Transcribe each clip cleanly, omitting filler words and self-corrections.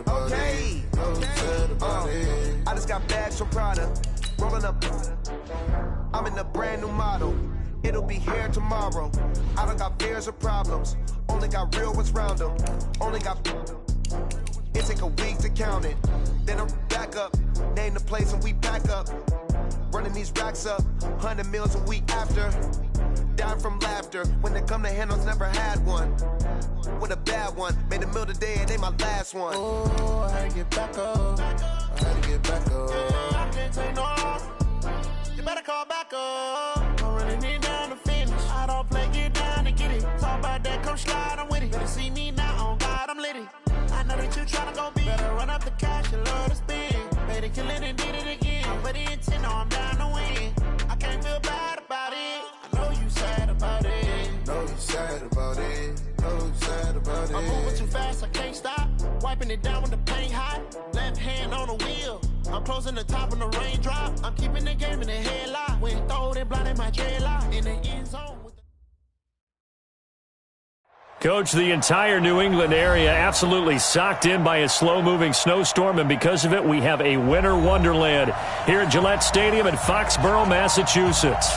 Okay. I just got bags from Prada. Rolling up. I'm in a brand new model. It'll be here tomorrow. I don't got fears or problems. Only got real ones round them. Only got. It take a week to count it. Then I'm back up. Name the place and we pack up. Running these racks up. 100 meals a week after. Down from laughter. When they come to handles, never had one. With a bad one. Made a meal today and they my last one. Oh, I had to get back up. I had to get back up. I can't take no off. You better call back up. I'm running it down to finish. I don't play, get down to get it. Talk about that, come slide, I'm with it. Better see me now, on God, I'm litty. I know that you tryna go big. Better run up the cash and love to spin. Made it, kill it, and did it again. But the intent, no, I'm down to win. I can't feel bad about it. I know you sad about it. Know you sad about it. Know you sad about it. I'm moving too fast, I can't stop. Wiping it down when the paint hot. Left hand on the wheel. I'm closing the top when the raindrop. I'm keeping the game in the headlock. When throw it, blinding my dreadlock. In the end zone. Coach, the entire New England area absolutely socked in by a slow-moving snowstorm, and because of it, we have a winter wonderland here at Gillette Stadium in Foxborough, Massachusetts.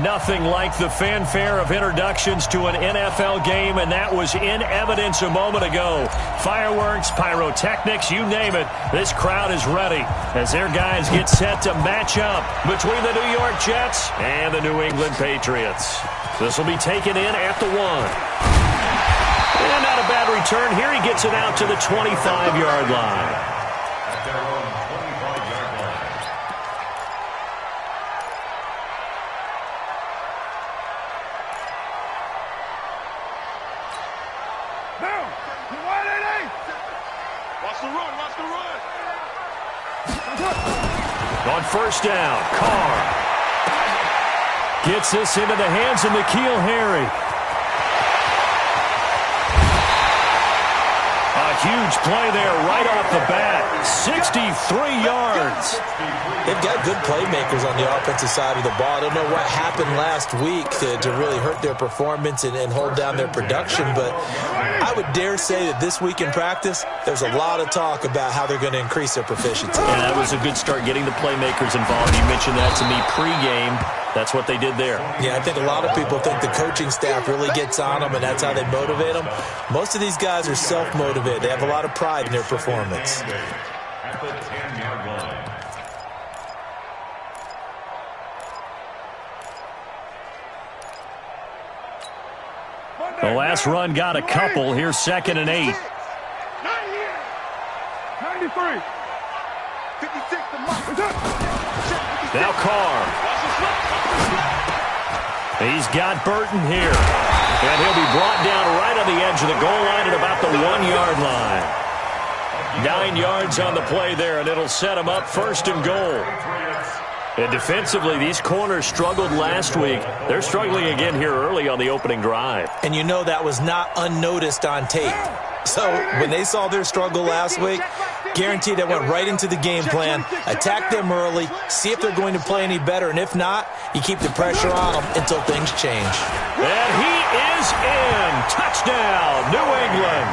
Nothing like the fanfare of introductions to an NFL game, and that was in evidence a moment ago. Fireworks, pyrotechnics, you name it. This crowd is ready as their guys get set to match up between the New York Jets and the New England Patriots. This will be taken in at the 1. And not a bad return here. He gets it out to the 25-yard line. At their own 25-yard line. Now, wide eight. Watch the run, watch the run. On first down, Carr gets this into the hands of N'Keal Harry. Huge play there right off the bat. 63 yards. They've got good playmakers on the offensive side of the ball. I don't know what happened last week to really hurt their performance and hold down their production, but I would dare say that this week in practice, there's a lot of talk about how they're going to increase their proficiency. And that was a good start getting the playmakers involved. You mentioned that to me pregame. That's what they did there. Yeah, I think a lot of people think the coaching staff really gets on them, and that's how they motivate them. Most of these guys are self-motivated. They have a lot of pride in their performance. At the 10-yard line. The last run got a couple. Here's 2nd and 8. 93. 56 to Now Carr. He's got Burton here. And he'll be brought down right on the edge of the goal line at about the 1-yard line. 9 yards on the play there, and it'll set him up 1st and goal. And defensively, these corners struggled last week. They're struggling again here early on the opening drive. And you know that was not unnoticed on tape. So when they saw their struggle last week, guaranteed they went right into the game plan, attack them early, see if they're going to play any better, and if not, you keep the pressure on them until things change. And he is in. Touchdown, New England.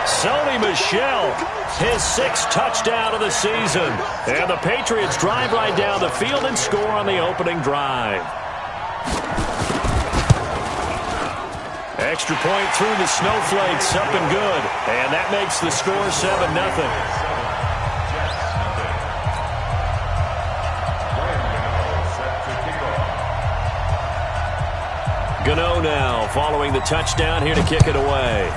Sony Michel, his 6th touchdown of the season. And the Patriots drive right down the field and score on the opening drive. Extra point through the snowflakes, up and good. And that makes the score 7-0. Gano now following the touchdown here to kick it away.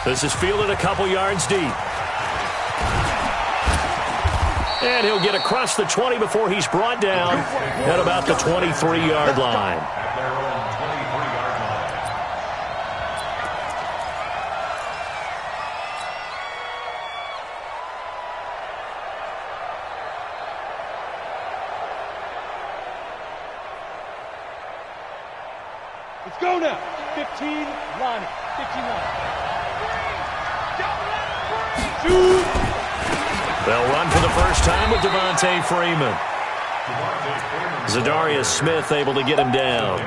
This is fielded a couple yards deep. And he'll get across the 20 before he's brought down at about the 23-yard line. At their own 23-yard line. Let's go now. 15 line. 15 line. Shoot. They'll run for the first time with Devontae Freeman. Devontae Freeman Zadarius Smith able to get him down.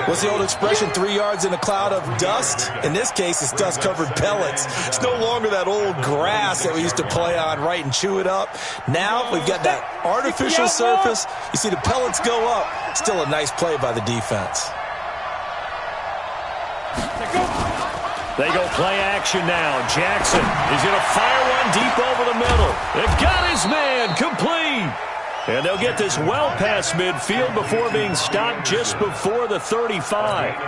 What's the old expression, 3 yards in a cloud of dust? In this case, it's dust-covered pellets. It's no longer that old grass that we used to play on, right, and chew it up. Now we've got that artificial surface. You see the pellets go up. Still a nice play by the defense. They go play action now. Jackson is going to fire one deep over the middle. They've got his man complete. And they'll get this well past midfield before being stopped just before the 35.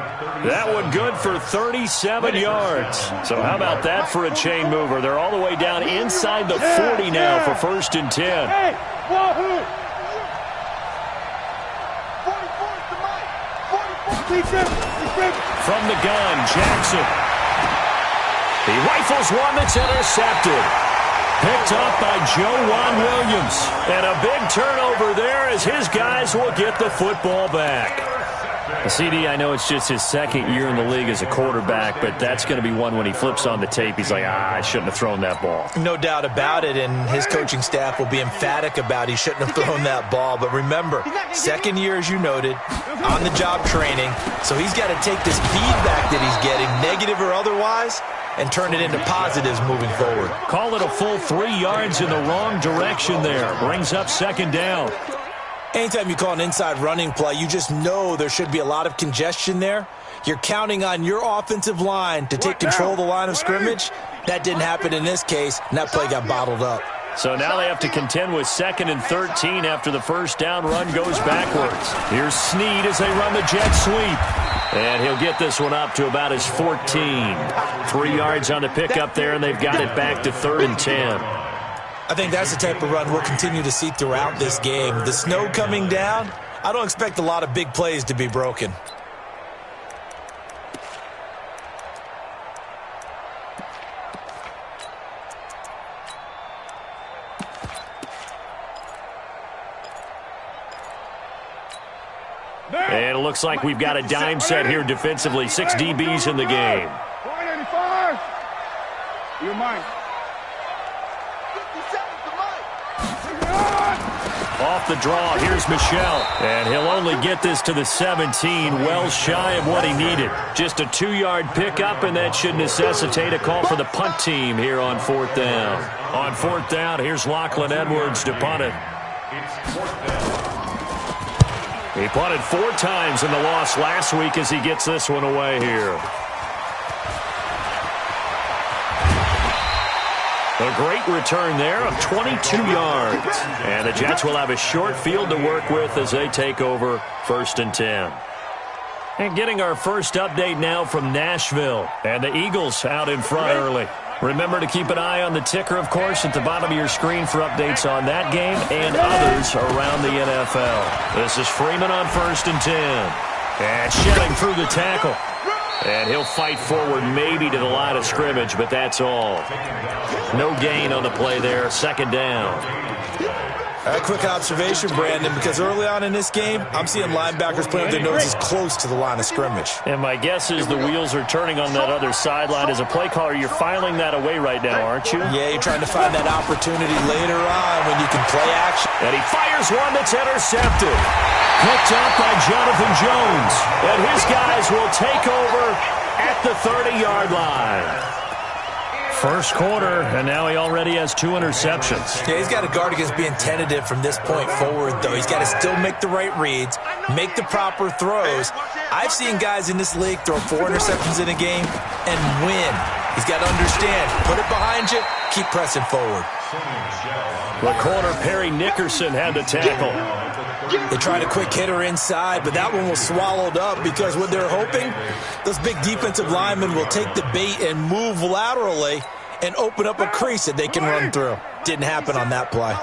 That one good for 37 yards. So how about that for a chain mover? They're all the way down inside the 40 now for 1st and 10. From the gun, Jackson. He rifles one that's intercepted. Picked up by Joejuan Williams. And a big turnover there as his guys will get the football back. CD, I know it's just his 2nd year in the league as a quarterback, but that's going to be one when he flips on the tape. He's like, I shouldn't have thrown that ball. No doubt about it, and his coaching staff will be emphatic about he shouldn't have thrown that ball. But remember, 2nd year, as you noted, on-the-job training, so he's got to take this feedback that he's getting, negative or otherwise, and turn it into positives moving forward. Call it a full 3 yards in the wrong direction there. Brings up 2nd down. Anytime you call an inside running play, you just know there should be a lot of congestion there. You're counting on your offensive line to take control of the line of scrimmage. That didn't happen in this case, and that play got bottled up. So now they have to contend with 2nd and 13 after the 1st down run goes backwards. Here's Snead as they run the jet sweep. And he'll get this one up to about his 14. 3 yards on the pickup there, and they've got it back to 3rd and 10. I think that's the type of run we'll continue to see throughout this game. The snow coming down, I don't expect a lot of big plays to be broken. And it looks like we've got a dime set here defensively. 6 DBs in the game. 85. You're mine. Off the draw, here's Michelle. And he'll only get this to the 17, well shy of what he needed. Just a 2-yard pickup, and that should necessitate a call for the punt team here on 4th down. On 4th down, here's Lachlan Edwards to punt it. He punted 4 times in the loss last week as he gets this one away here. A great return there of 22 yards. And the Jets will have a short field to work with as they take over 1st and 10. And getting our first update now from Nashville. And the Eagles out in front early. Remember to keep an eye on the ticker, of course, at the bottom of your screen for updates on that game and others around the NFL. This is Freeman on 1st and 10. And shedding through the tackle. And he'll fight forward maybe to the line of scrimmage, but that's all. No gain on the play there. 2nd down. A quick observation, Brandon, because early on in this game, I'm seeing linebackers playing with their noses close to the line of scrimmage. And my guess is the wheels are turning on that other sideline. As a play caller, you're filing that away right now, aren't you? Yeah, you're trying to find that opportunity later on when you can play action. And he fires one that's intercepted. Picked up by Jonathan Jones. And his guys will take over at the 30-yard line. First quarter, and now he already has 2 interceptions. Yeah, he's got to guard against being tentative from this point forward, though. He's got to still make the right reads, make the proper throws. I've seen guys in this league throw 4 interceptions in a game and win. He's got to understand, put it behind you, keep pressing forward. The corner, Perry Nickerson, had the tackle. They tried a quick hitter inside, but that one was swallowed up because what they're hoping, those big defensive linemen will take the bait and move laterally and open up a crease that they can run through. Didn't happen on that play.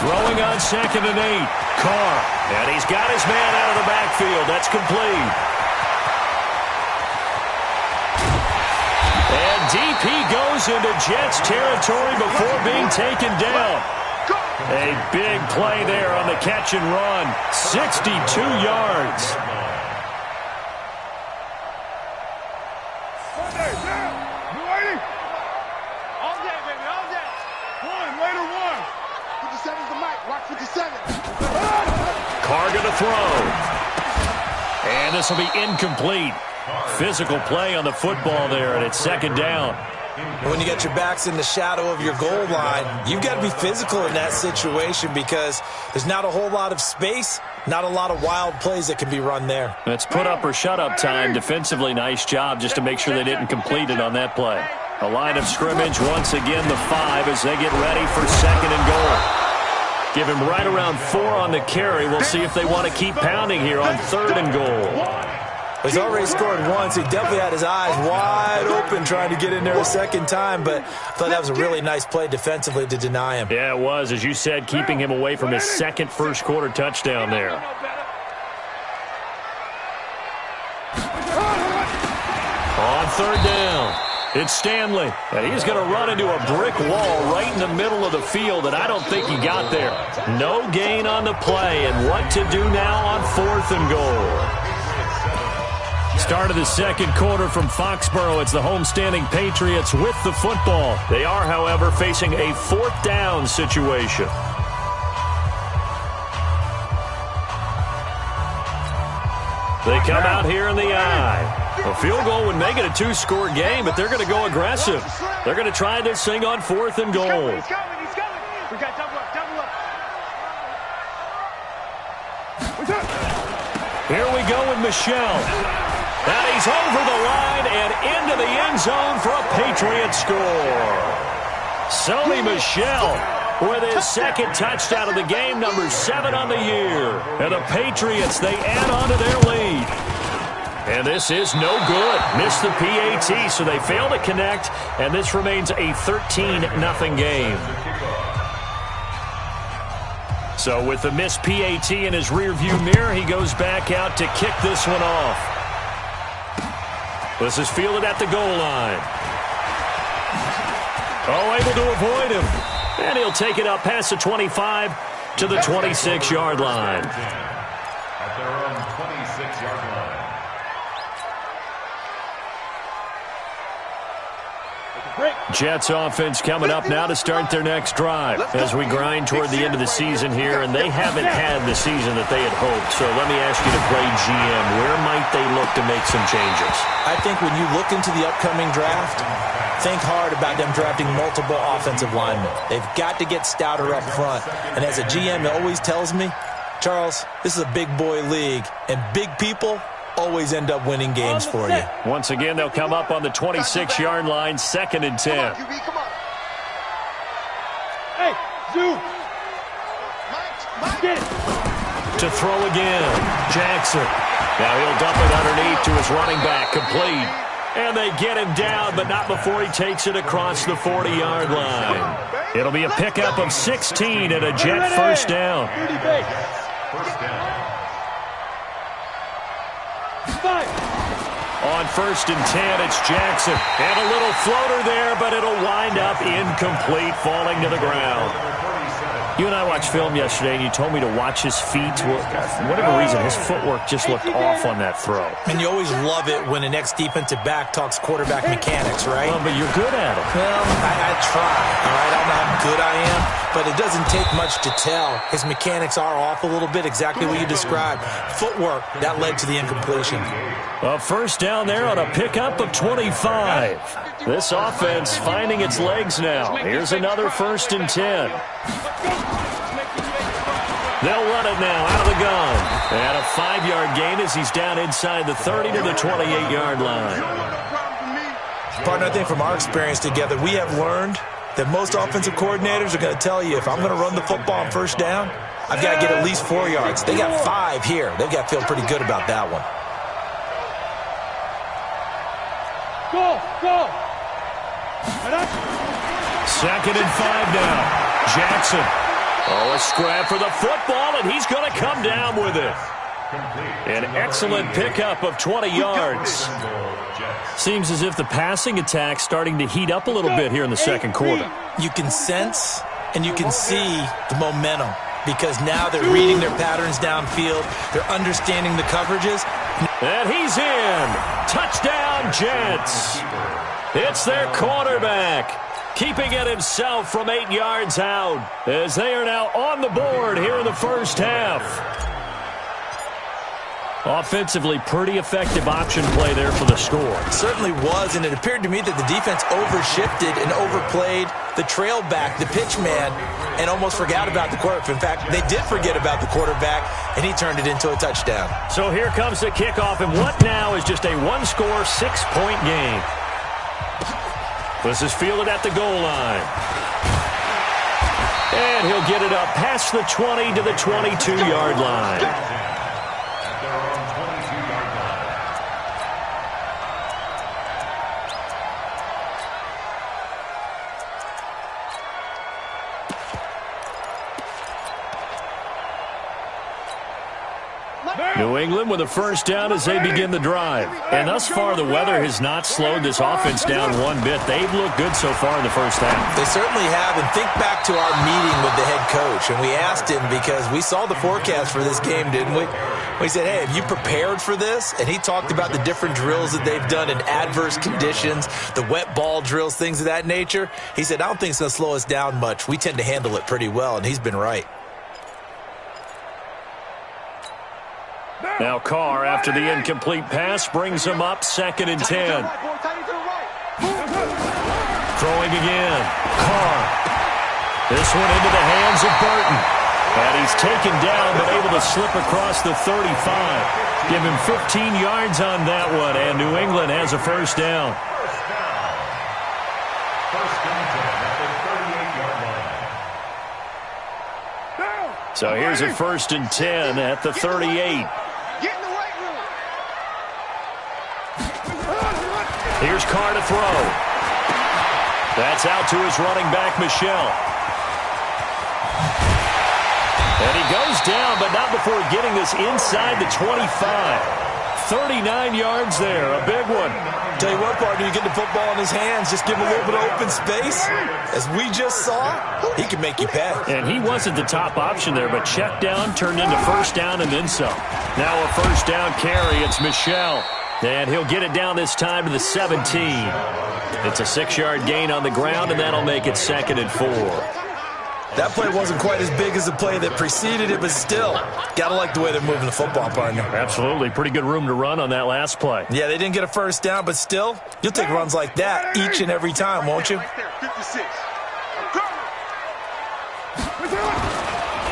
Throwing on 2nd and 8. Carr. And he's got his man out of the backfield. That's complete. And deep he goes into Jets territory before being taken down. A big play there on the catch and run. 62 yards. Watch 57. Carr going to throw. And this will be incomplete. Physical play on the football there, and it's second down. When you get your backs in the shadow of your goal line, you've got to be physical in that situation because there's not a whole lot of space, not a lot of wild plays that can be run there. That's put up or shut up time. Defensively, nice job just to make sure they didn't complete it on that play. A line of scrimmage, once again the 5 as they get ready for second and goal. Give him right around 4 on the carry. We'll see if they want to keep pounding here on third and goal. He's already scored once. He definitely had his eyes wide open trying to get in there a second time, but I thought that was a really nice play defensively to deny him. Yeah, it was, as you said, keeping him away from his second first-quarter touchdown there. On third down, it's Stanley, and he's going to run into a brick wall right in the middle of the field, and I don't think he got there. No gain on the play, and what to do now on fourth and goal. Start of the second quarter from Foxborough. It's the homestanding Patriots with the football. They are, however, facing a fourth down situation. They come out here in the eye. A field goal would make it a 2-score game, but they're going to go aggressive. They're going to try this thing on fourth and goal. He's coming. We got double up. Here we go with Michelle. And he's over the line and into the end zone for a Patriot score. Sony Michel with his second touchdown of the game, number 7 on the year. And the Patriots, they add on to their lead. And this is no good. Missed the PAT, so they fail to connect, and this remains a 13-0 game. So with the missed PAT in his rearview mirror, he goes back out to kick this one off. This is fielded at the goal line. Oh, able to avoid him. And he'll take it up past the 25 to the 26-yard line. At their own 26-yard line. Jets offense coming up now to start their next drive as we grind toward the end of the season here, and they haven't had the season that they had hoped. So let me ask you to play GM. Where might they look to make some changes? I think when you look into the upcoming draft, think hard about them drafting multiple offensive linemen. They've got to get stouter up front. And as a GM, it always tells me, Charles, this is a big boy league, and big people always end up winning games for you. Once again, they'll come up on the 26-yard line, 2nd and 10. Come on. Hey, Zoo. Get it. To throw again, Jackson. Now he'll dump it underneath to his running back, complete. And they get him down, but not before he takes it across the 40-yard line. It'll be a pickup of 16 and a Jet first down. First down. On 1st and 10, it's Jackson. And a little floater there, but it'll wind up incomplete, falling to the ground. You and I watched film yesterday, and you told me to watch his feet. For whatever reason, his footwork just looked off on that throw. And you always love it when an ex-defensive back talks quarterback mechanics, right? Well, but you're good at it. Well, I try, all right? I don't know how good I am, but it doesn't take much to tell. His mechanics are off a little bit, exactly what you described. Footwork, that led to the incompletion. A first down there on a pickup of 25. This offense finding its legs now. Here's another 1st and 10. They'll run it now out of the gun. And a 5-yard gain as he's down inside the 30 to the 28-yard line. Partner, I think from our experience together, we have learned that most offensive coordinators are going to tell you, if I'm going to run the football on first down, I've got to get at least 4 yards. They got 5 here. They've got to feel pretty good about that one. Go. 2nd and 5 now. Jackson. Oh, a scrap for the football, and he's going to come down with it. An excellent pickup of 20 yards. Seems as if the passing attack's starting to heat up a little bit here in the second quarter. You can sense and you can see the momentum because now they're reading their patterns downfield. They're understanding the coverages. And he's in. Touchdown, Jets. It's their quarterback. keeping it himself from 8 yards out, as they are now on the board here in the first half. Offensively, pretty effective option play there for the score. It certainly was, and it appeared to me that the defense overshifted and overplayed the trail back, the pitch man, and almost forgot about the quarterback. In fact, they did forget about the quarterback, and he turned it into a touchdown. So here comes the kickoff, and what now is just a one-score, 6-point game. This is fielded at the goal line. And he'll get it up past the 20 to the 22-yard line. New England with a first down as they begin the drive. And thus far, the weather has not slowed this offense down one bit. They've looked good so far in the first half. They certainly have. And think back to our meeting with the head coach. And we asked him, because we saw the forecast for this game, didn't we? We said, hey, have you prepared for this? And he talked about the different drills that they've done in adverse conditions, the wet ball drills, things of that nature. He said, I don't think it's going to slow us down much. We tend to handle it pretty well, and he's been right. Now Carr, after the incomplete pass, brings him up 2nd and 10. Throwing again. Carr. This one into the hands of Burton. And he's taken down, but able to slip across the 35. Give him 15 yards on that one, and New England has a first down. So here's a 1st and 10 at the 38. Here's Carr to throw. That's out to his running back, Michel. And he goes down, but not before getting this inside the 25. 39 yards there, a big one. Tell you what, partner, you get the football in his hands, just give him a little bit of open space. As we just saw, he can make you pay. And he wasn't the top option there, but check down turned into first down and then some. Now a first down carry, it's Michel. And he'll get it down this time to the 17. It's a 6-yard gain on the ground, and that'll make it 2nd and 4. That play wasn't quite as big as the play that preceded it, but still, got to like the way they're moving the football, partner. Absolutely. Pretty good room to run on that last play. Yeah, they didn't get a first down, but still, you'll take runs like that each and every time, won't you?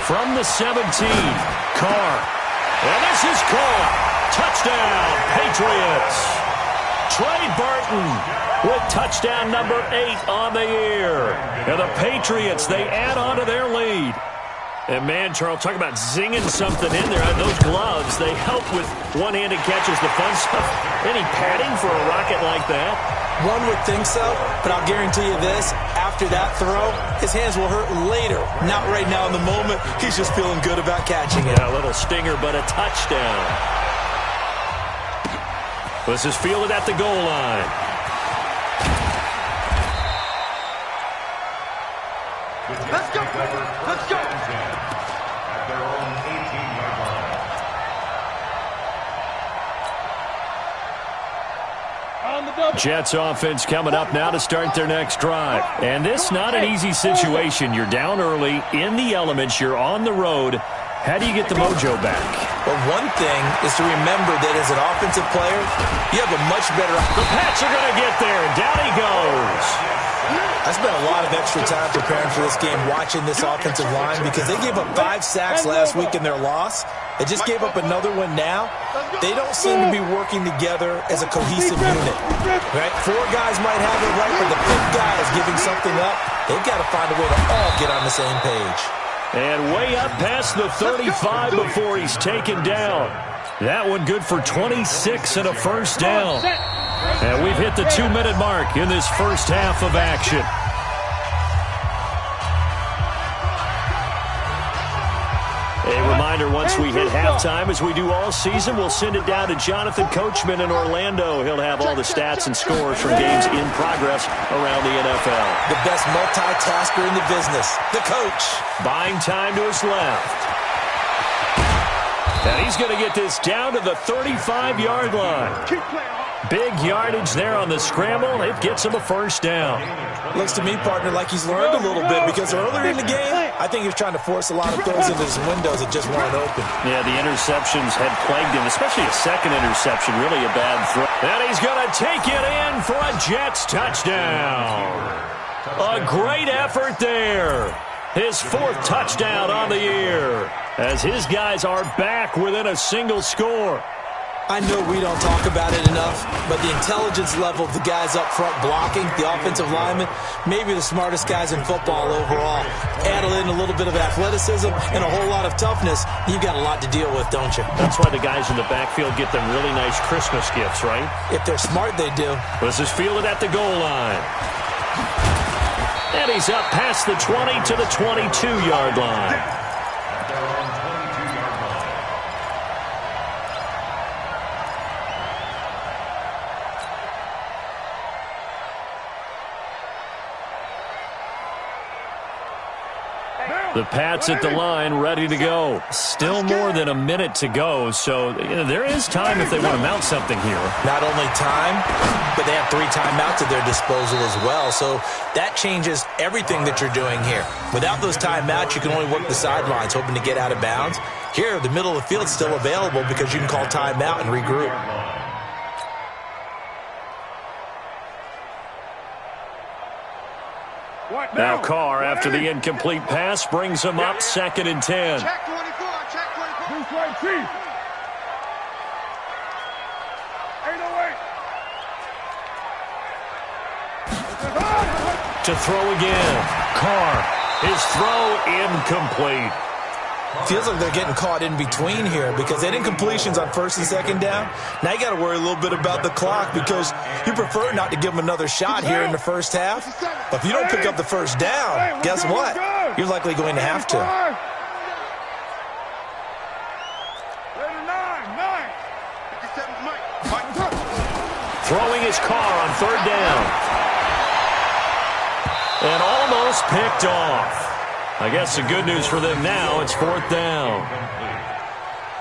From the 17, Carr. And this is caught. Touchdown, Patriots. Trey Burton with touchdown number 8 on the year. And the Patriots, they add on to their lead. And man, Charles, talk about zinging something in there. Those gloves, they help with one-handed catches, the fun stuff. Any padding for a rocket like that? One would think so, but I'll guarantee you this. After that throw, his hands will hurt later. Not right now in the moment. He's just feeling good about catching it. Yeah, a little stinger, but a touchdown. This is fielded at the goal line. Let's go. Let's go. At their own 18-yard line. Jets offense coming up now to start their next drive. And this not an easy situation. You're down early, in the elements, you're on the road. How do you get the mojo back? Well, one thing is to remember that as an offensive player, you have a much better... The Pats are going to get there, and down he goes. I spent a lot of extra time preparing for this game, watching this offensive line, because they gave up 5 sacks last week in their loss. They just gave up another one now. They don't seem to be working together as a cohesive unit. Right? 4 guys might have it right, but the 5th guy is giving something up. They've got to find a way to all get on the same page. And way up past the 35 before he's taken down. That one good for 26 and a first down. And we've hit the 2-minute mark in this first half of action. A reminder, once we hit halftime, as we do all season, we'll send it down to Jonathan Coachman in Orlando. He'll have all the stats and scores from games in progress around the NFL. The best multitasker in the business, the coach. Buying time to his left. And he's going to get this down to the 35-yard line. Keep playing hard. Big yardage there on the scramble. It gets him a first down. Looks to me, partner, like he's learned a little bit because earlier in the game, I think he was trying to force a lot of throws into his windows that just weren't open. Yeah, the interceptions had plagued him, especially a second interception, really a bad throw. And he's going to take it in for a Jets touchdown. A great effort there. His 4th touchdown on the year as his guys are back within a single score. I know we don't talk about it enough, but the intelligence level of the guys up front blocking, the offensive linemen, maybe the smartest guys in football overall. Add in a little bit of athleticism and a whole lot of toughness, you've got a lot to deal with, don't you? That's why the guys in the backfield get them really nice Christmas gifts, right? If they're smart, they do. This is fielded at the goal line. And he's up past the 20 to the 22-yard line. The Pats at the line, ready to go. Still more than a minute to go, so there is time if they want to mount something here. Not only time, but they have 3 timeouts at their disposal as well, so that changes everything that you're doing here. Without those timeouts, you can only work the sidelines, hoping to get out of bounds. Here, the middle of the field is still available because you can call timeout and regroup. Now Carr, after the incomplete pass, brings him up 2nd and 10. Check 24, check 24. Who's right, Chief? 808. To throw again. Carr, his throw incomplete. Feels like they're getting caught in between here because they had incompletions on 1st and 2nd down. Now you got to worry a little bit about the clock because you prefer not to give them another shot here in the first half. But if you don't pick up the first down, guess what? You're likely going to have to. Throwing his Carr on 3rd down. And almost picked off. I guess the good news for them now, it's 4th down.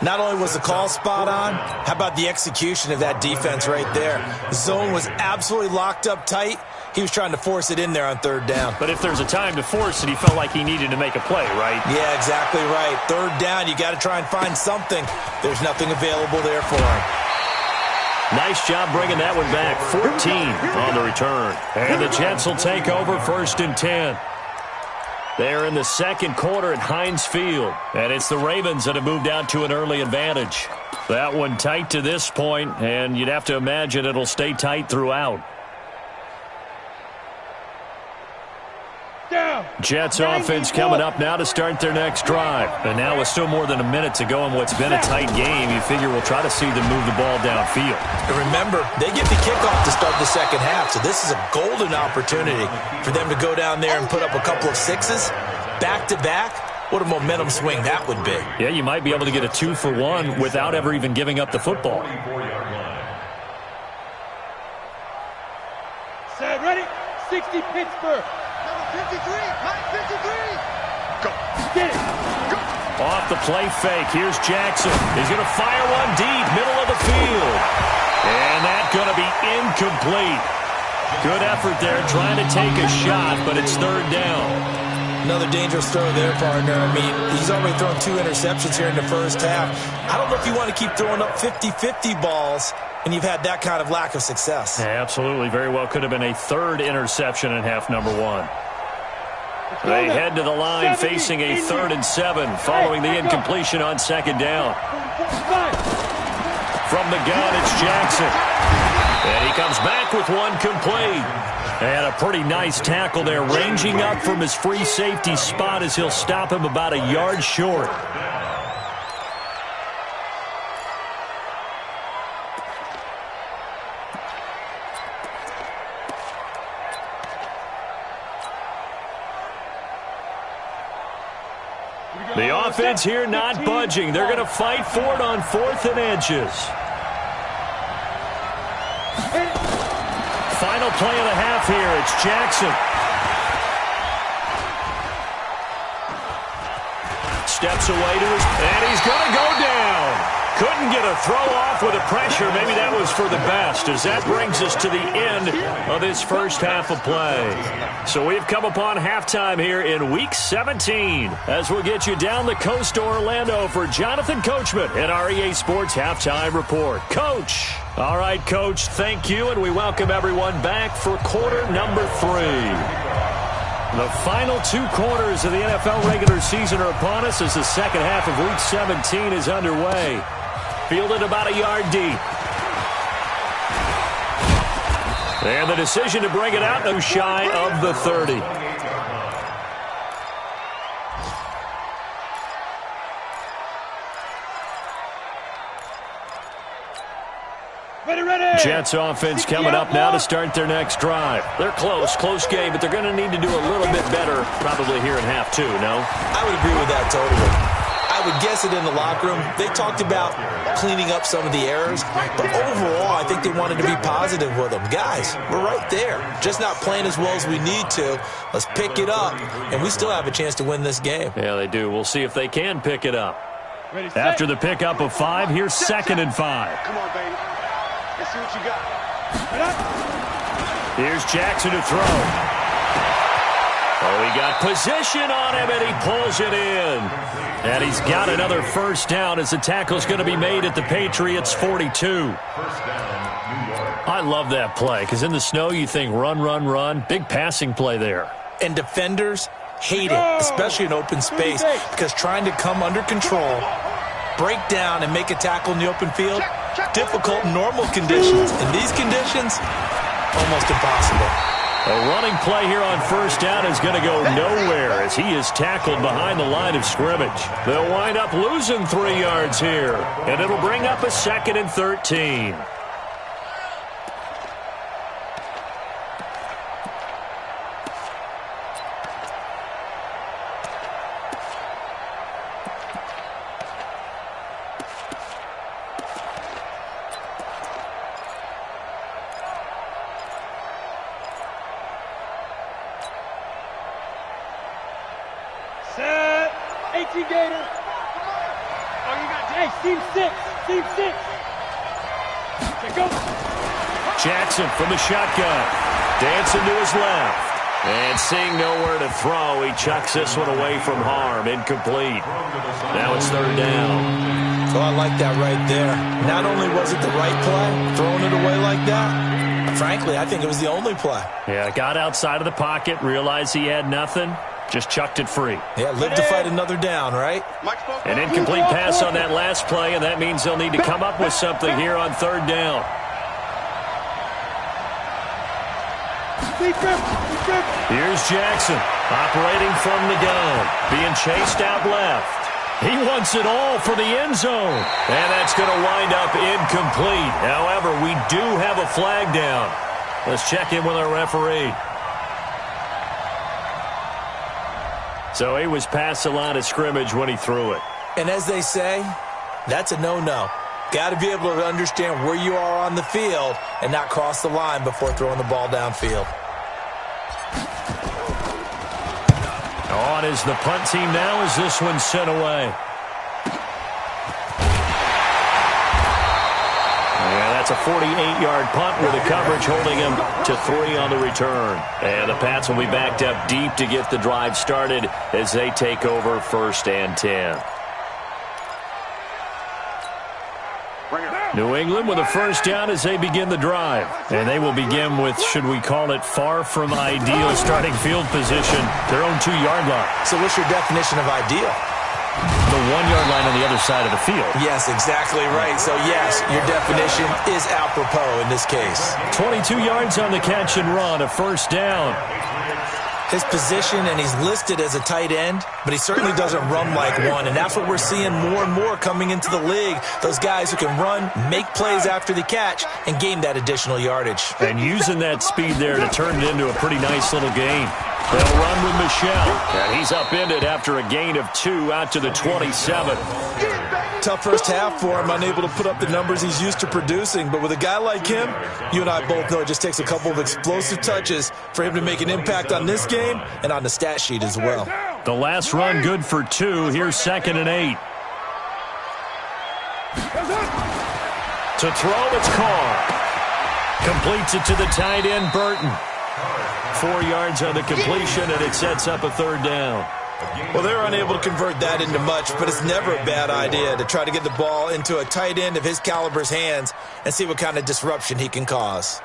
Not only was the call spot on, how about the execution of that defense right there? The zone was absolutely locked up tight. He was trying to force it in there on 3rd down. But if there's a time to force it, he felt like he needed to make a play, right? Yeah, exactly right. 3rd down, you got to try and find something. There's nothing available there for him. Nice job bringing that one back. 14 on the return. And the Jets will take over 1st and 10. They're in the 2nd quarter at Heinz Field, and it's the Ravens that have moved out to an early advantage. That one tight to this point, and you'd have to imagine it'll stay tight throughout. Jets offense coming up now to start their next drive. And now with still more than a minute to go in what's been a tight game, you figure we'll try to see them move the ball downfield. And remember, they get the kickoff to start the 2nd half, so this is a golden opportunity for them to go down there and put up a couple of 6s back-to-back. What a momentum swing that would be. Yeah, you might be able to get a 2-for-1 without ever even giving up the football. Set, ready? 60 Pittsburgh. 53, Mike 53. Go. Get it. Go. Off the play fake. Here's Jackson. He's going to fire one deep, middle of the field. And that's going to be incomplete. Good effort there trying to take a shot, but it's 3rd down. Another dangerous throw there, partner. I mean, he's already thrown 2 interceptions here in the first half. I don't know if you want to keep throwing up 50-50 balls, and you've had that kind of lack of success. Yeah, absolutely. Very well could have been a 3rd interception in half number 1. They head to the line facing a 3rd and 7 following the incompletion on 2nd down. From the gun, it's Jackson. And he comes back with one complete. And a pretty nice tackle there, ranging up from his free safety spot as he'll stop him about a yard short. The offense here not budging. They're going to fight for it on 4th and inches. Final play of the half here. It's Jackson. Steps away to his, and he's going to go down. Couldn't get a throw off with the pressure. Maybe that was for the best, as that brings us to the end of this first half of play. So we've come upon halftime here in Week 17, as we'll get you down the coast to Orlando for Jonathan Coachman at our EA Sports Halftime Report. Coach. All right, Coach, thank you, and we welcome everyone back for quarter number 3. The final 2 quarters of the NFL regular season are upon us as the second half of Week 17 is underway. Fielded about a yard deep. And the decision to bring it out, no shy of the 30. Jets offense coming up now to start their next drive. They're close game, but they're going to need to do a little bit better probably here in half 2, no? I would agree with that totally. I would guess it in the locker room. They talked about cleaning up some of the errors, but overall, I think they wanted to be positive with them. Guys, we're right there. Just not playing as well as we need to. Let's pick it up, and we still have a chance to win this game. Yeah, they do. We'll see if they can pick it up. After the pickup of 5, here's 2nd and 5. Come on, baby. Let's see what you got. Here's Jackson to throw. Oh, he got position on him, and he pulls it in. And he's got another first down as the tackle's going to be made at the Patriots' 42. I love that play, because in the snow you think run. Big passing play there. And defenders hate it, especially in open space, because trying to come under control, break down, and make a tackle in the open field, difficult in normal conditions. In these conditions, almost impossible. A running play here on first down is going to go nowhere as he is tackled behind the line of scrimmage. They'll wind up losing 3 yards here, and it'll bring up a 2nd and 13. Jackson from the shotgun. Dancing to his left. And seeing nowhere to throw, he chucks this one away from harm. Incomplete. Now it's 3rd down. So I like that right there. Not only was it the right play, throwing it away like that, frankly, I think it was the only play. Yeah, got outside of the pocket, realized he had nothing, just chucked it free. Yeah, live to fight another down, right? An incomplete pass on that last play, and that means they'll need to come up with something here on 3rd down. Here's Jackson, operating from the gun, being chased out left. He wants it all for the end zone, and that's going to wind up incomplete. However, we do have a flag down. Let's check in with our referee. So he was past the line of scrimmage when he threw it. And as they say, that's a no-no. Got to be able to understand where you are on the field and not cross the line before throwing the ball downfield. On is the punt team now as this one's sent away. Yeah, that's a 48-yard punt with the coverage holding him to 3 on the return. And the Pats will be backed up deep to get the drive started as they take over 1st and 10. New England with a first down as they begin the drive. And they will begin with, should we call it, far from ideal starting field position, their own 2-yard line. So what's your definition of ideal? The 1-yard line on the other side of the field. Yes, exactly right. So, yes, your definition is apropos in this case. 22 yards on the catch and run, a first down. His position, and he's listed as a tight end, but he certainly doesn't run like one, and that's what we're seeing more and more coming into the league. Those guys who can run, make plays after the catch, and gain that additional yardage. And using that speed there to turn it into a pretty nice little gain. They'll run with Michelle, and he's upended after a gain of 2 out to the 27. Tough first half for him, unable to put up the numbers he's used to producing. But with a guy like him, you and I both know it just takes a couple of explosive touches for him to make an impact on this game and on the stat sheet as well. The last run good for 2. Here's 2nd and 8. To throw, it's Carr. Completes it to the tight end, Burton. 4 yards on the completion, and it sets up a third down. Well, they're unable to convert that into much, but it's never a bad idea to try to get the ball into a tight end of his caliber's hands and see what kind of disruption he can cause.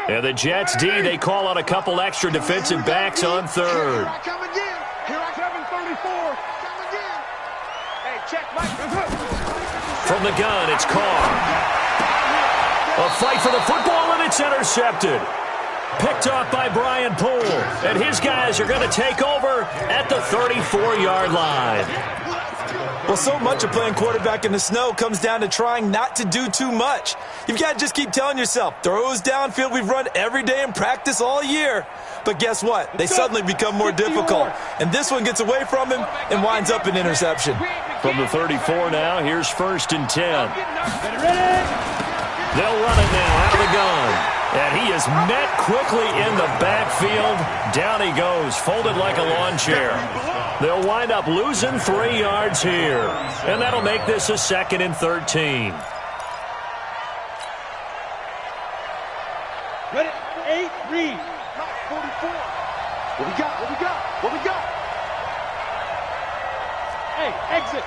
And the Jets D, they call on a couple extra defensive backs on third. Here I come again. Here I come 734. Come again. Hey, check Mike. From the gun, it's Carr. A fight for the football, and it's intercepted. Picked off by Brian Poole. And his guys are going to take over at the 34-yard line. Well, so much of playing quarterback in the snow comes down to trying not to do too much. You've got to just keep telling yourself, throws downfield we've run every day in practice all year. But guess what? They suddenly become more difficult. And this one gets away from him and winds up an interception. From the 34 now, here's 1st and 10. They'll run it now out of the gun. And he is met quickly in the backfield. Down he goes, folded like a lawn chair. They'll wind up losing 3 yards here. And that'll make this a 2nd and 13. Ready? 8, read. 44. What we got? What we got? What we got? Hey, exit.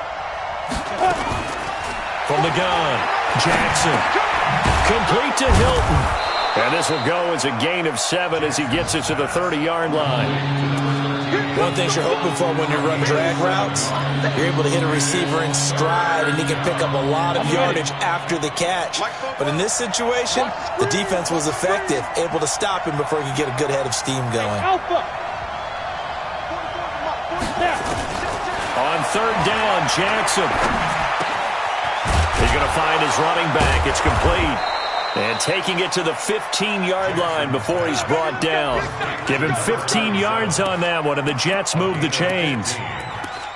From the gun, Jackson. Complete to Hilton. And this will go as a gain of 7 as he gets it to the 30-yard line. One thing you're hoping for when you run drag routes, you're able to hit a receiver in stride, and he can pick up a lot of yardage after the catch. But in this situation, the defense was effective, able to stop him before he could get a good head of steam going. Alpha. On 3rd down, Jackson. He's going to find his running back. It's complete. And taking it to the 15-yard line before he's brought down. Give him 15 yards on that one, and the Jets move the chains.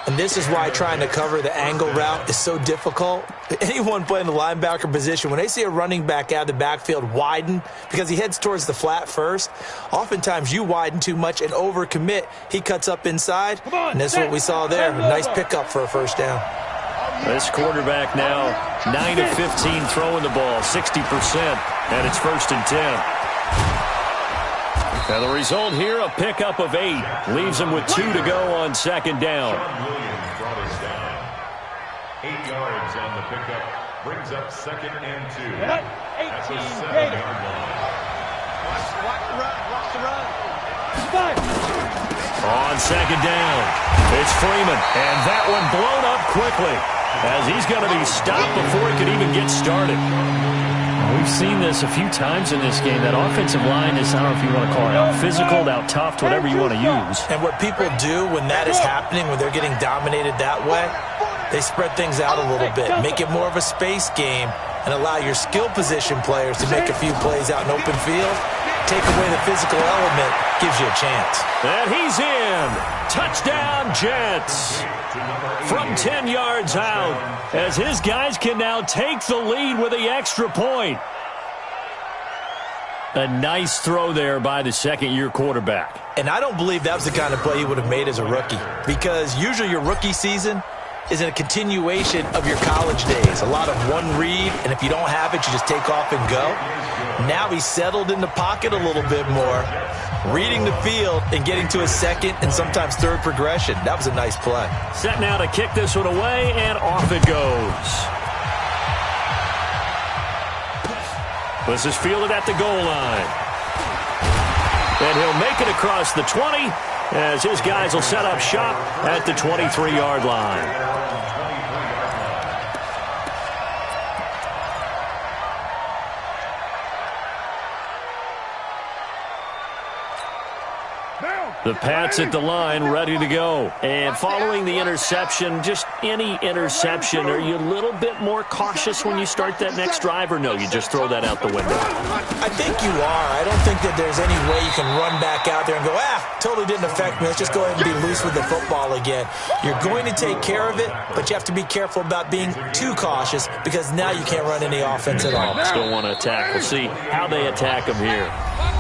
And this is why trying to cover the angle route is so difficult. Anyone playing the linebacker position, when they see a running back out of the backfield widen because he heads towards the flat first, oftentimes you widen too much and overcommit. He cuts up inside, and this is what we saw there. A nice pickup for a 1st down. This quarterback now 9 of 15 throwing the ball, 60%, and it's 1st and 10. And the result here, a pickup of 8. Leaves him with 2 to go on 2nd down. Williams brought us down. 8 yards on the pickup. Brings up 2nd and 2. At the 7-yard line. Watch the run. Watch the run. On 2nd down, it's Freeman, and that one blown up quickly as he's going to be stopped before he could even get started. We've seen this a few times in this game. That offensive line is, I don't know if you want to call it out physical, out tough, whatever you want to use. And what people do when that is happening, when they're getting dominated that way, they spread things out a little bit, make it more of a space game, and allow your skill position players to make a few plays out in open field. Take away the physical element, gives you a chance. And he's in. Touchdown, Jets. From 10 yards out, as his guys can now take the lead with the extra point. A nice throw there by the 2nd-year quarterback. And I don't believe that was the kind of play he would have made as a rookie, because usually your rookie season is in a continuation of your college days. A lot of one read, and if you don't have it, you just take off and go. Now he's settled in the pocket a little bit more, reading the field and getting to his 2nd and sometimes 3rd progression. That was a nice play. Set now to kick this one away, and off it goes. This is fielded at the goal line. And he'll make it across the 20 as his guys will set up shop at the 23-yard line. The Pats at the line, ready to go. And following the interception, just any interception, are you a little bit more cautious when you start that next drive, or no, you just throw that out the window? I think you are. I don't think that there's any way you can run back out there and go, totally didn't affect me. Let's just go ahead and be loose with the football again. You're going to take care of it, but you have to be careful about being too cautious because now you can't run any offense at all. Still want to attack. We'll see how they attack them here.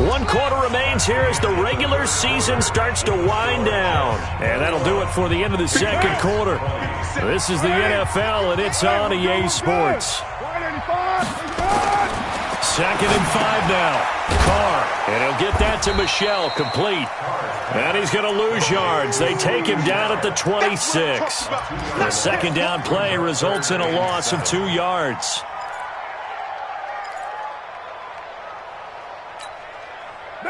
1 quarter remains here as the regular season starts to wind down. And that'll do it for the end of the 2nd quarter. This is the NFL, and it's on EA Sports. 2nd and 5 now. Carr, and he'll get that to Michelle, complete. And he's going to lose yards. They take him down at the 26. The second down play results in a loss of 2 yards.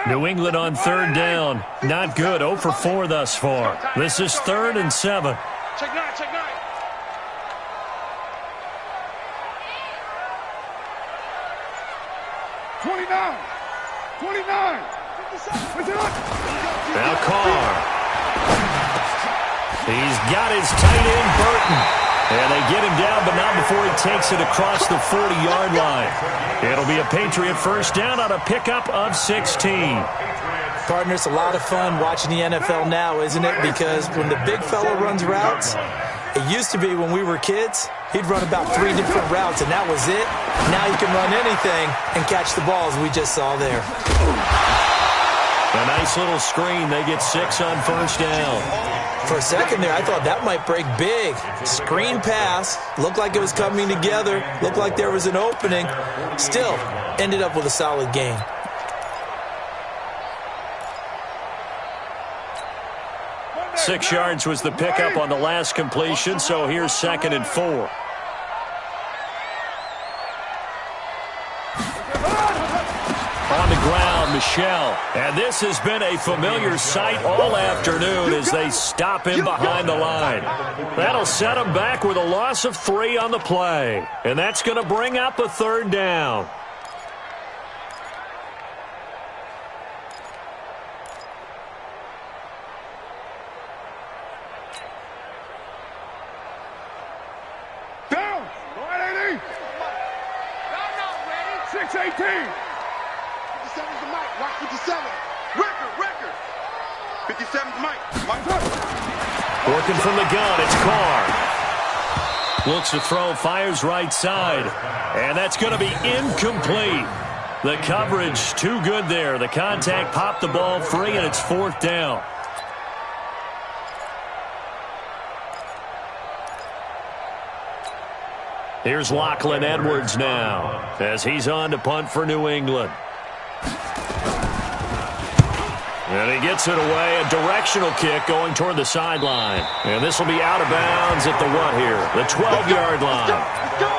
New England on 3rd down. Not good. 0 for 4 thus far. This is 3rd and 7. Check 9, check 9. 29. 29. Now Carr. He's got his tight end, Burton. And they get him down, but not before he takes it across the 40-yard line. It'll be a Patriot first down on a pickup of 16. Partner, it's a lot of fun watching the NFL now, isn't it? Because when the big fella runs routes, it used to be when we were kids, he'd run about 3 different routes, and that was it. Now he can run anything and catch the ball, as we just saw there. A nice little screen. They get 6 on first down. For a second there, I thought that might break big. Screen pass. Looked like it was coming together. Looked like there was an opening. Still, ended up with a solid gain. Six yards was the pickup on the last completion, so here's 2nd and 4. On the ground, Michelle. And this has been a familiar sight all afternoon as they stop him behind the line. That'll set him back with a loss of 3 on the play. And that's going to bring up a 3rd down. Down. Go ahead, 80. 6-18. 57's the mic. Watch 57. Record. 57's Mike. Working from the gun, it's Carr. Looks to throw, fires right side. And that's going to be incomplete. The coverage too good there. The contact popped the ball free, and it's 4th down. Here's Lachlan Edwards now as he's on to punt for New England. And he gets it away, a directional kick going toward the sideline. And this will be out of bounds at the what here? The 12-yard line. Let's go.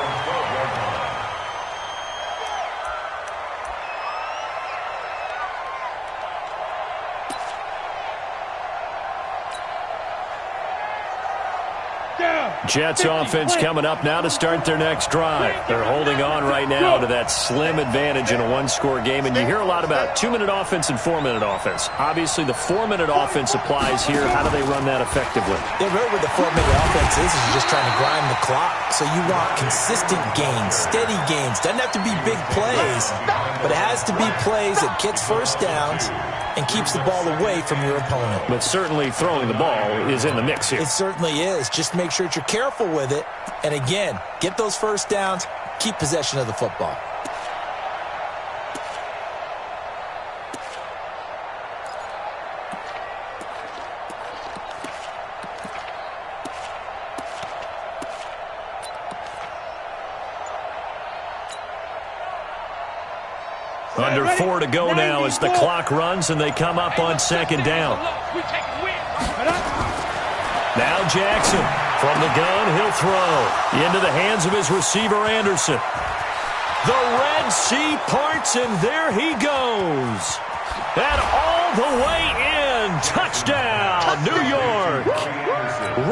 Jets offense coming up now to start their next drive. They're holding on right now to that slim advantage in a one-score game. And you hear a lot about 2-minute offense and 4-minute offense. Obviously, the 4-minute offense applies here. How do they run that effectively? Yeah, really what the 4-minute offense is you're just trying to grind the clock. So you want consistent gains, steady gains. Doesn't have to be big plays, but it has to be plays that gets first downs and keeps the ball away from your opponent. But certainly throwing the ball is in the mix here. It certainly is. Just make sure that you're careful with it. And again, get those first downs, keep possession of the football. Under 4 to go now as the clock runs and they come up on 2nd down. Now Jackson from the gun, he'll throw into the hands of his receiver Anderson. The Red Sea parts and there he goes. And all the way in. Touchdown, New York.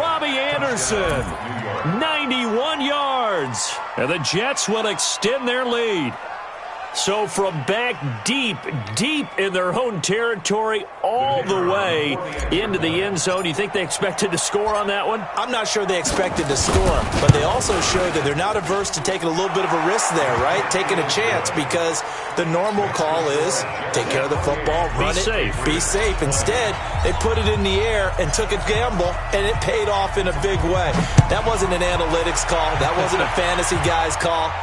Robbie Anderson, 91 yards. And the Jets will extend their lead. So from back deep in their own territory all the way into the end zone, you think they expected to score on that one? I'm not sure they expected to score, but they also showed that they're not averse to taking a little bit of a risk there, right? Taking a chance because the normal call is take care of the football, run it, be safe. Instead, they put it in the air and took a gamble, and it paid off in a big way. That wasn't an analytics call. That wasn't a fantasy guy's call.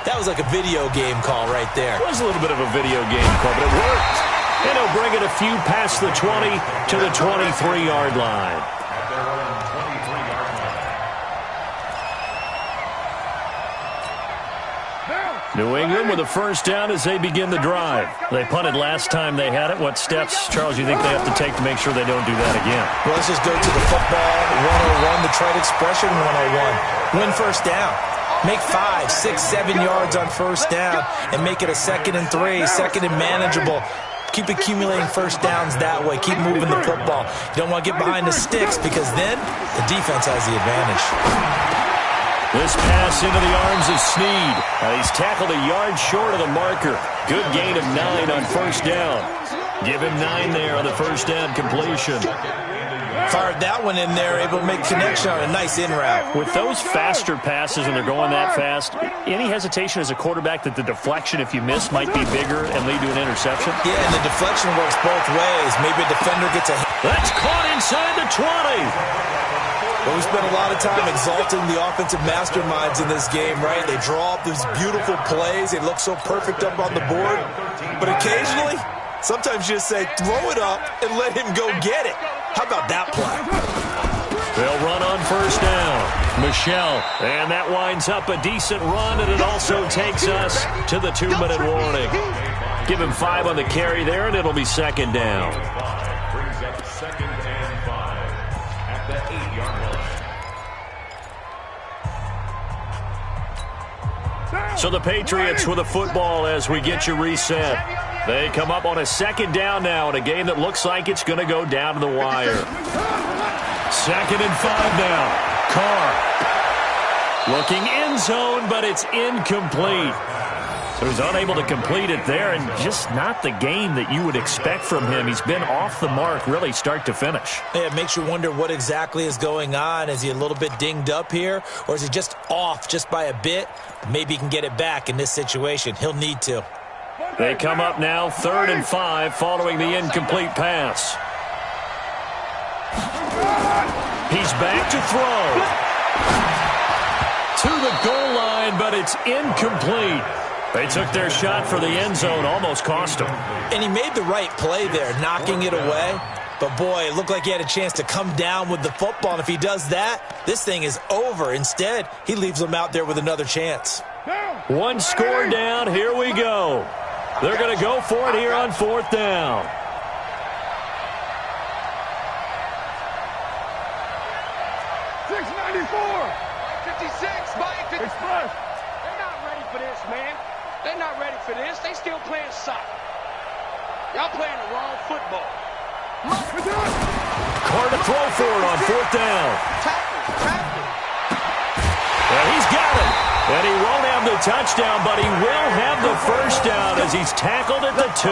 That was like a video game call right there. It was a little bit of a video game call, but it worked. And he'll bring it a few past the 20 to the 23-yard line. New England with a first down as they begin the drive. They punted last time they had it. What steps, Charles, you think they have to take to make sure they don't do that again? Well, let's just go to the football 101, the trade expression 101. Win first down. Make 5, 6, 7 yards on first down and make it a 2nd and 3, 2nd and manageable. Keep accumulating first downs that way. Keep moving the football. You don't want to get behind the sticks because then the defense has the advantage. This pass into the arms of Snead. He's tackled a yard short of the marker. Good gain of 9 on first down. Give him 9 there on the first down completion. Fired that one in there, able to make connection on a nice in route. With those faster passes and they're going that fast, any hesitation as a quarterback that the deflection, if you miss, might be bigger and lead to an interception? Yeah, and the deflection works both ways. Maybe a defender gets a... That's caught inside the 20. Well, we spent a lot of time exalting the offensive masterminds in this game, right? They draw up these beautiful plays. They look so perfect up on the board. But occasionally, sometimes you just say, throw it up and let him go get it. How about that play? They'll run on first down. Michelle, and that winds up a decent run, and it also takes us to the 2-minute warning. Give him 5 on the carry there, and it'll be 2nd down. Brings up 2nd and 5 at the 8-yard line. So the Patriots with a football as we get you reset. They come up on a 2nd down now in a game that looks like it's going to go down to the wire. 2nd and 5 now. Carr looking end zone, but it's incomplete. So he's unable to complete it there, and just not the game that you would expect from him. He's been off the mark really start to finish. Yeah, it makes you wonder what exactly is going on. Is he a little bit dinged up here, or is he just off just by a bit? Maybe he can get it back in this situation. He'll need to. They come up now 3rd and 5 following the incomplete pass. He's back to throw. To the goal line, but it's incomplete. They took their shot for the end zone, almost cost him. And he made the right play there, knocking it away. But, boy, it looked like he had a chance to come down with the football. And if he does that, this thing is over. Instead, he leaves them out there with another chance. 1 score down. Here we go. They're going to go for it here on 4th down. They're not ready for this. They still playing soccer. Y'all playing the wrong football. Carr to throw for it on 4th down. Tackle. And he's got it. And he won't have the touchdown, but he will have the first down as he's tackled at the 2.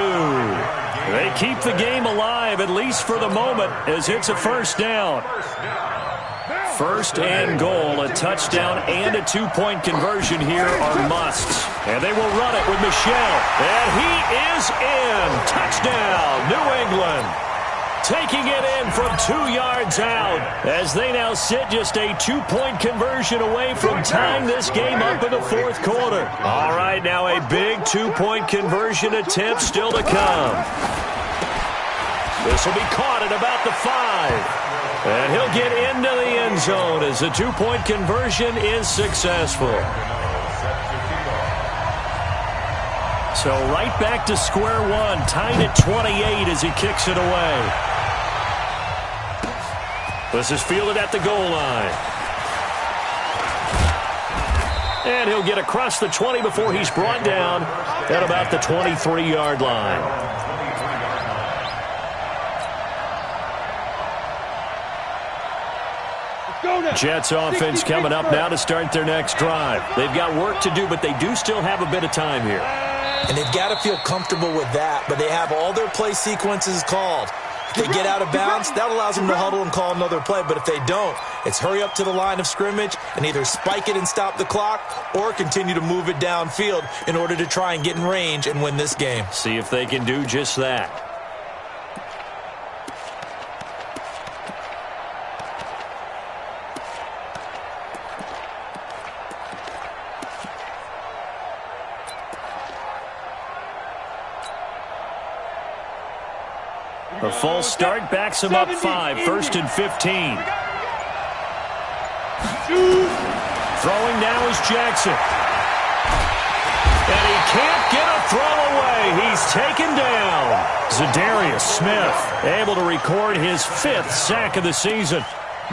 They keep the game alive, at least for the moment, as it's a first down. 1st and goal, a touchdown and a 2-point conversion here are musts. And they will run it with Michelle. And he is in. Touchdown, New England. Taking it in from 2 yards out as they now sit just a 2-point conversion away from tying this game up in the 4th quarter. All right, now a big 2-point conversion attempt still to come. This will be caught at about the 5. And he'll get into the end zone as the 2-point conversion is successful. So right back to square one, tied at 28 as he kicks it away. This is fielded at the goal line. And he'll get across the 20 before he's brought down at about the 23-yard line. Jets offense coming up now to start their next drive. They've got work to do, but they do still have a bit of time here. And they've got to feel comfortable with that, but they have all their play sequences called. If they get out of bounds, that allows them to huddle and call another play. But if they don't, it's hurry up to the line of scrimmage and either spike it and stop the clock or continue to move it downfield in order to try and get in range and win this game. See if they can do just that. A false start backs him up 5, 1st and 15. Throwing now is Jackson. can't get a throw away. He's taken down. Zadarius Smith able to record his 5th sack of the season.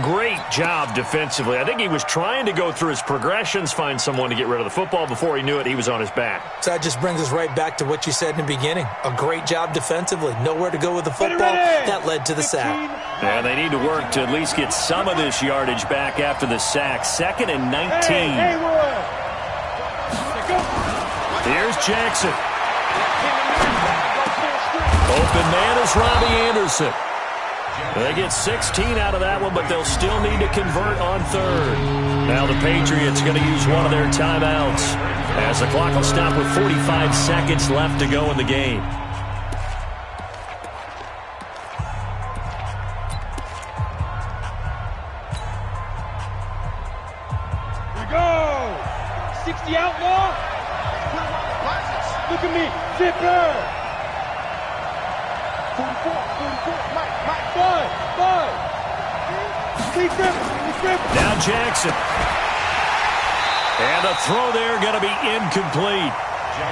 Great job defensively. I think he was trying to go through his progressions, find someone to get rid of the football. Before he knew it, he was on his back. So that just brings us right back to what you said in the beginning. A great job defensively. Nowhere to go with the football. That led to the sack. And they need to work to at least get some of this yardage back after the sack. 2nd and 19. Here's Jackson. Open man is Robbie Anderson. They get 16 out of that one, but they'll still need to convert on 3rd. Now the Patriots going to use one of their timeouts as the clock will stop with 45 seconds left to go in the game. Here we go. 60 outlaw. Look at me. Zipper. 44, Mike, Bud. Now Jackson. And the throw there going to be incomplete.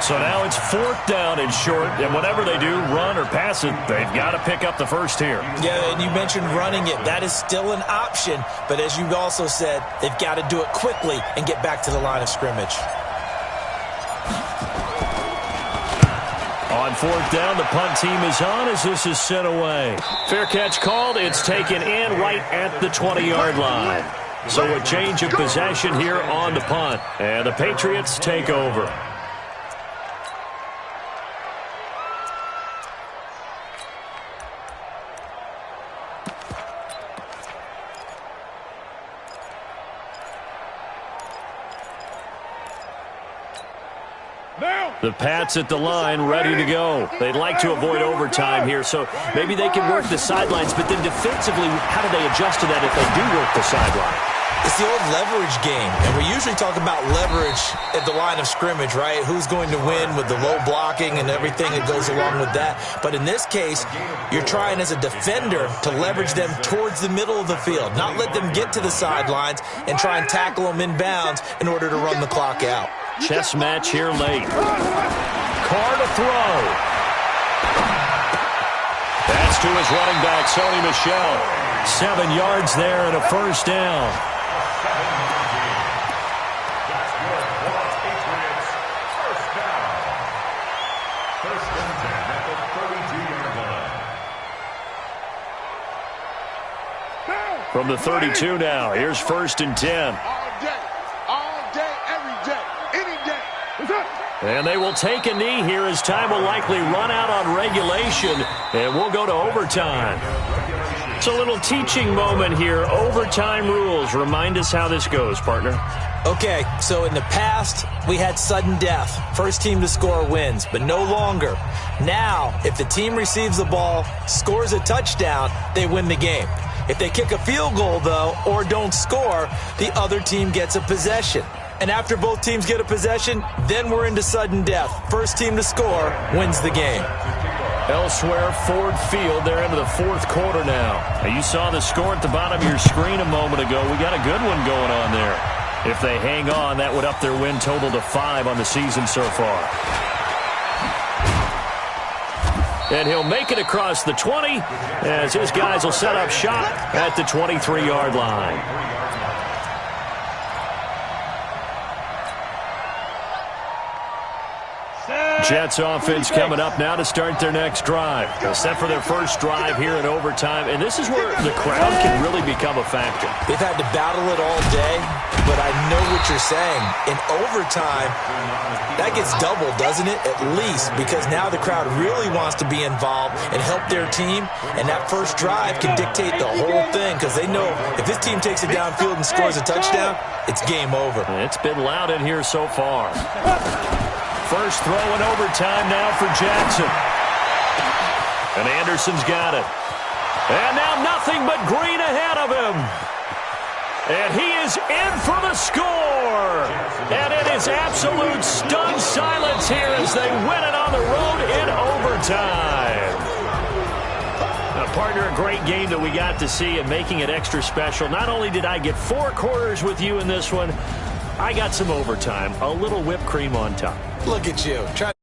So now it's 4th down and short, and whatever they do, run or pass it, they've got to pick up the first here. Yeah, and you mentioned running it. That is still an option, but as you also said, they've got to do it quickly and get back to the line of scrimmage. On 4th down, the punt team is on as this is sent away. Fair catch called. It's taken in right at the 20-yard line. So a change of possession here on the punt. And the Patriots take over. The Pats at the line, ready to go. They'd like to avoid overtime here, so maybe they can work the sidelines, but then defensively, how do they adjust to that if they do work the sideline? It's the old leverage game, and we usually talk about leverage at the line of scrimmage, right? Who's going to win with the low blocking and everything that goes along with that. But in this case, you're trying as a defender to leverage them towards the middle of the field, not let them get to the sidelines and try and tackle them inbounds in order to run the clock out. Chess match here late. Carr to throw. That's to his running back, Sony Michel. 7 yards there and a first down. From the 32 now, here's 1st and 10. All day, every day, any day. And they will take a knee here as time will likely run out on regulation, and we'll go to overtime. It's a little teaching moment here. Overtime rules. Remind us how this goes, partner. Okay, so in the past, we had sudden death. First team to score wins, but no longer. Now, if the team receives the ball, scores a touchdown, they win the game. If they kick a field goal, though, or don't score, the other team gets a possession. And after both teams get a possession, then we're into sudden death. First team to score wins the game. Elsewhere, Ford Field, they're into the 4th quarter now. You saw the score at the bottom of your screen a moment ago. We got a good one going on there. If they hang on, that would up their win total to 5 on the season so far. And he'll make it across the 20 as his guys will set up shop at the 23-yard line. Jets offense coming up now to start their next drive. Set for their first drive here in overtime, and this is where the crowd can really become a factor. They've had to battle it all day, but I know what you're saying. In overtime, that gets doubled, doesn't it? At least, because now the crowd really wants to be involved and help their team, and that first drive can dictate the whole thing because they know if this team takes it downfield and scores a touchdown, it's game over. It's been loud in here so far. First throw in overtime now for Jackson. And Anderson's got it. And now nothing but green ahead of him. And he is in for the score. And it is absolute stunned silence here as they win it on the road in overtime. Now, partner, a great game that we got to see and making it extra special. Not only did I get 4 quarters with you in this one, I got some overtime, a little whipped cream on top. Look at you.